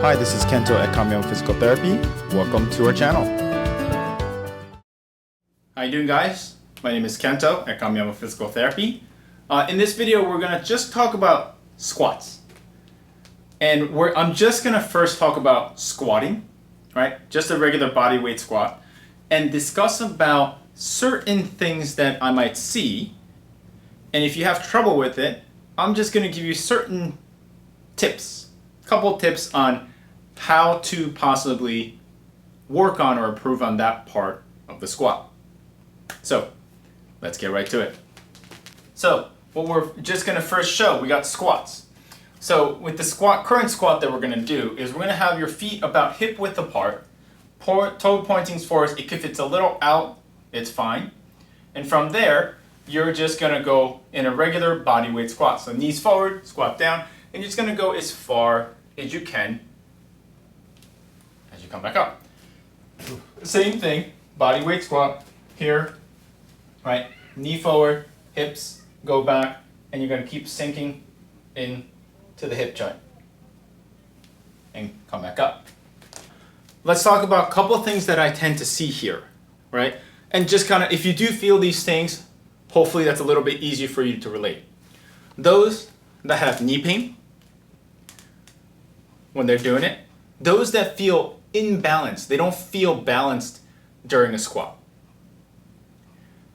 Hi, this is Kento at Kamiyama Physical Therapy. Welcome to our channel. How you doing, guys? My name is Kento at Kamiyama Physical Therapy. In this video, we're gonna just talk about squats. And I'm just gonna first talk about squatting, right? Just a regular body weight squat, and discuss about certain things that I might see. And if you have trouble with it, I'm just gonna give you certain tips, a couple tips on how to possibly work on or improve on that part of the squat. So let's get right to it. So what we're just gonna first show, we got squats. So with the current squat that we're gonna do is we're gonna have your feet about hip width apart, toe pointing forward. If it's a little out, it's fine. And from there, you're just gonna go in a regular body weight squat. So knees forward, squat down, and you're just gonna go as far as you can as you come back up. Same thing, body weight squat here, right? Knee forward, hips go back, and you're gonna keep sinking in to the hip joint and come back up. Let's talk about a couple things that I tend to see here, right? And just kind of, if you do feel these things, hopefully that's a little bit easier for you to relate. Those that have knee pain when they're doing it, those that feel imbalanced, they don't feel balanced during a squat.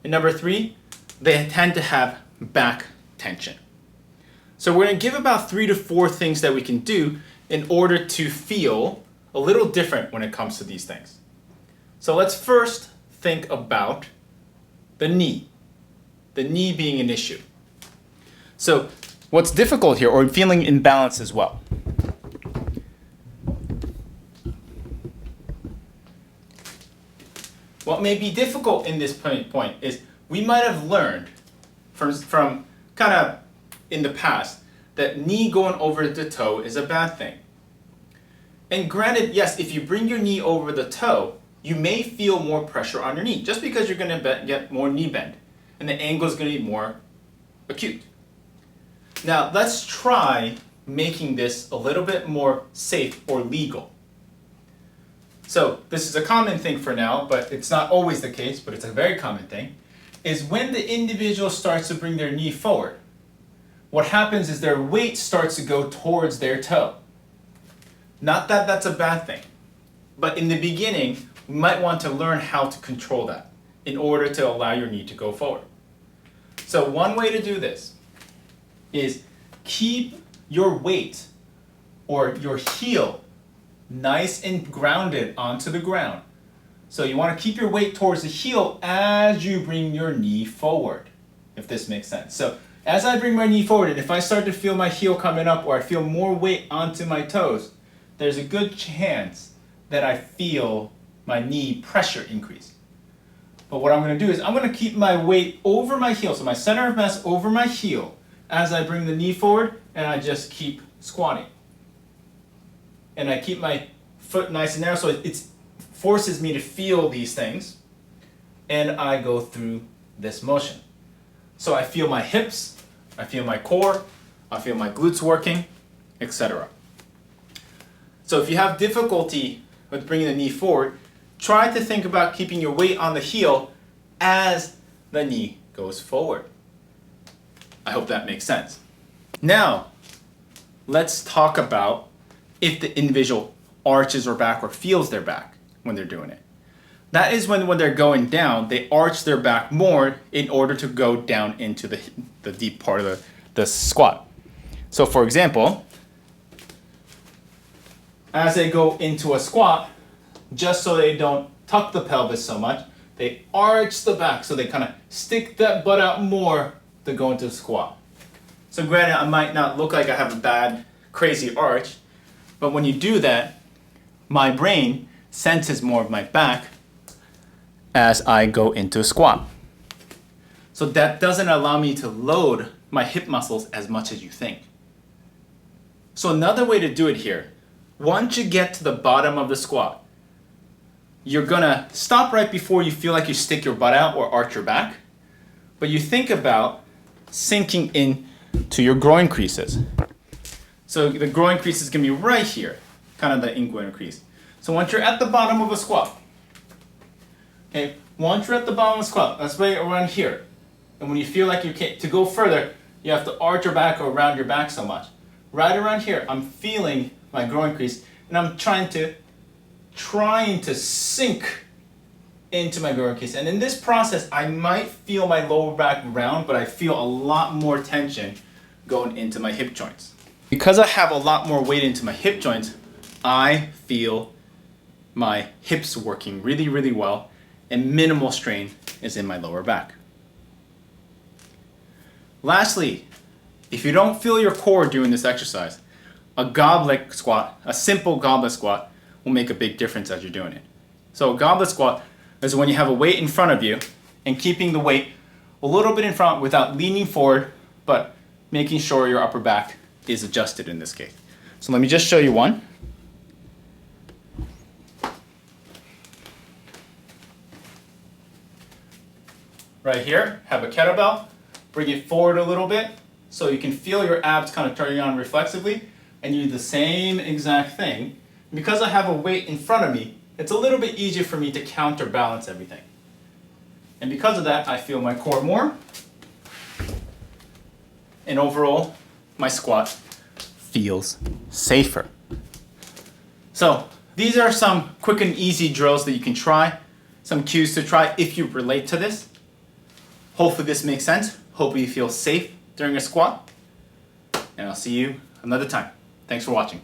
And number 3, they tend to have back tension. So we're going to give about 3 to 4 things that we can do in order to feel a little different when it comes to these things. So let's first think about the knee being an issue. So what's difficult here, or feeling imbalanced as well. What may be difficult in this point is we might have learned from kind of in the past that knee going over the toe is a bad thing. And granted, yes, if you bring your knee over the toe, you may feel more pressure on your knee just because you're going to get more knee bend and the angle is going to be more acute. Now let's try making this a little bit more safe or legal. So this is a common thing for now, but it's not always the case, but it's a very common thing, is when the individual starts to bring their knee forward, what happens is their weight starts to go towards their toe. Not that that's a bad thing, but in the beginning, we might want to learn how to control that in order to allow your knee to go forward. So one way to do this is keep your weight or your heel nice and grounded onto the ground. So you want to keep your weight towards the heel as you bring your knee forward, if this makes sense. So as I bring my knee forward, and if I start to feel my heel coming up or I feel more weight onto my toes, there's a good chance that I feel my knee pressure increase. But what I'm going to do is I'm going to keep my weight over my heel, so my center of mass over my heel as I bring the knee forward, and I just keep squatting. And I keep my foot nice and narrow, so it forces me to feel these things, and I go through this motion. So I feel my hips, I feel my core, I feel my glutes working, etc. So if you have difficulty with bringing the knee forward, try to think about keeping your weight on the heel as the knee goes forward. I hope that makes sense. Now, let's talk about if the individual arches their back or feels their back when they're doing it. That is when they're going down, they arch their back more in order to go down into the deep part of the squat. So for example, as they go into a squat, just so they don't tuck the pelvis so much, they arch the back so they kind of stick that butt out more to go into the squat. So granted, I might not look like I have a bad, crazy arch, but when you do that, my brain senses more of my back as I go into a squat. So that doesn't allow me to load my hip muscles as much as you think. So another way to do it here, once you get to the bottom of the squat, you're gonna stop right before you feel like you stick your butt out or arch your back, but you think about sinking in to your groin creases. So the groin crease is gonna be right here. kind of the Ingrow increase. So once you're at the bottom of a squat, okay, once you're at the bottom of a squat, that's right around here. And when you feel like you can't, to go further, you have to arch your back or round your back so much. Right around here, I'm feeling my grow increase, and I'm trying to sink into my grow increase. And in this process, I might feel my lower back round, but I feel a lot more tension going into my hip joints. Because I have a lot more weight into my hip joints, I feel my hips working really, really well, and minimal strain is in my lower back. Lastly, if you don't feel your core doing this exercise, a goblet squat, a simple goblet squat, will make a big difference as you're doing it. So a goblet squat is when you have a weight in front of you and keeping the weight a little bit in front without leaning forward, but making sure your upper back is adjusted in this case. So let me just show you one. Right here, have a kettlebell, bring it forward a little bit so you can feel your abs kind of turning on reflexively, and you do the same exact thing. Because I have a weight in front of me, it's a little bit easier for me to counterbalance everything. And because of that, I feel my core more, and overall, my squat feels safer. So these are some quick and easy drills that you can try, some cues to try if you relate to this. Hopefully this makes sense. Hopefully you feel safe during a squat. And I'll see you another time. Thanks for watching.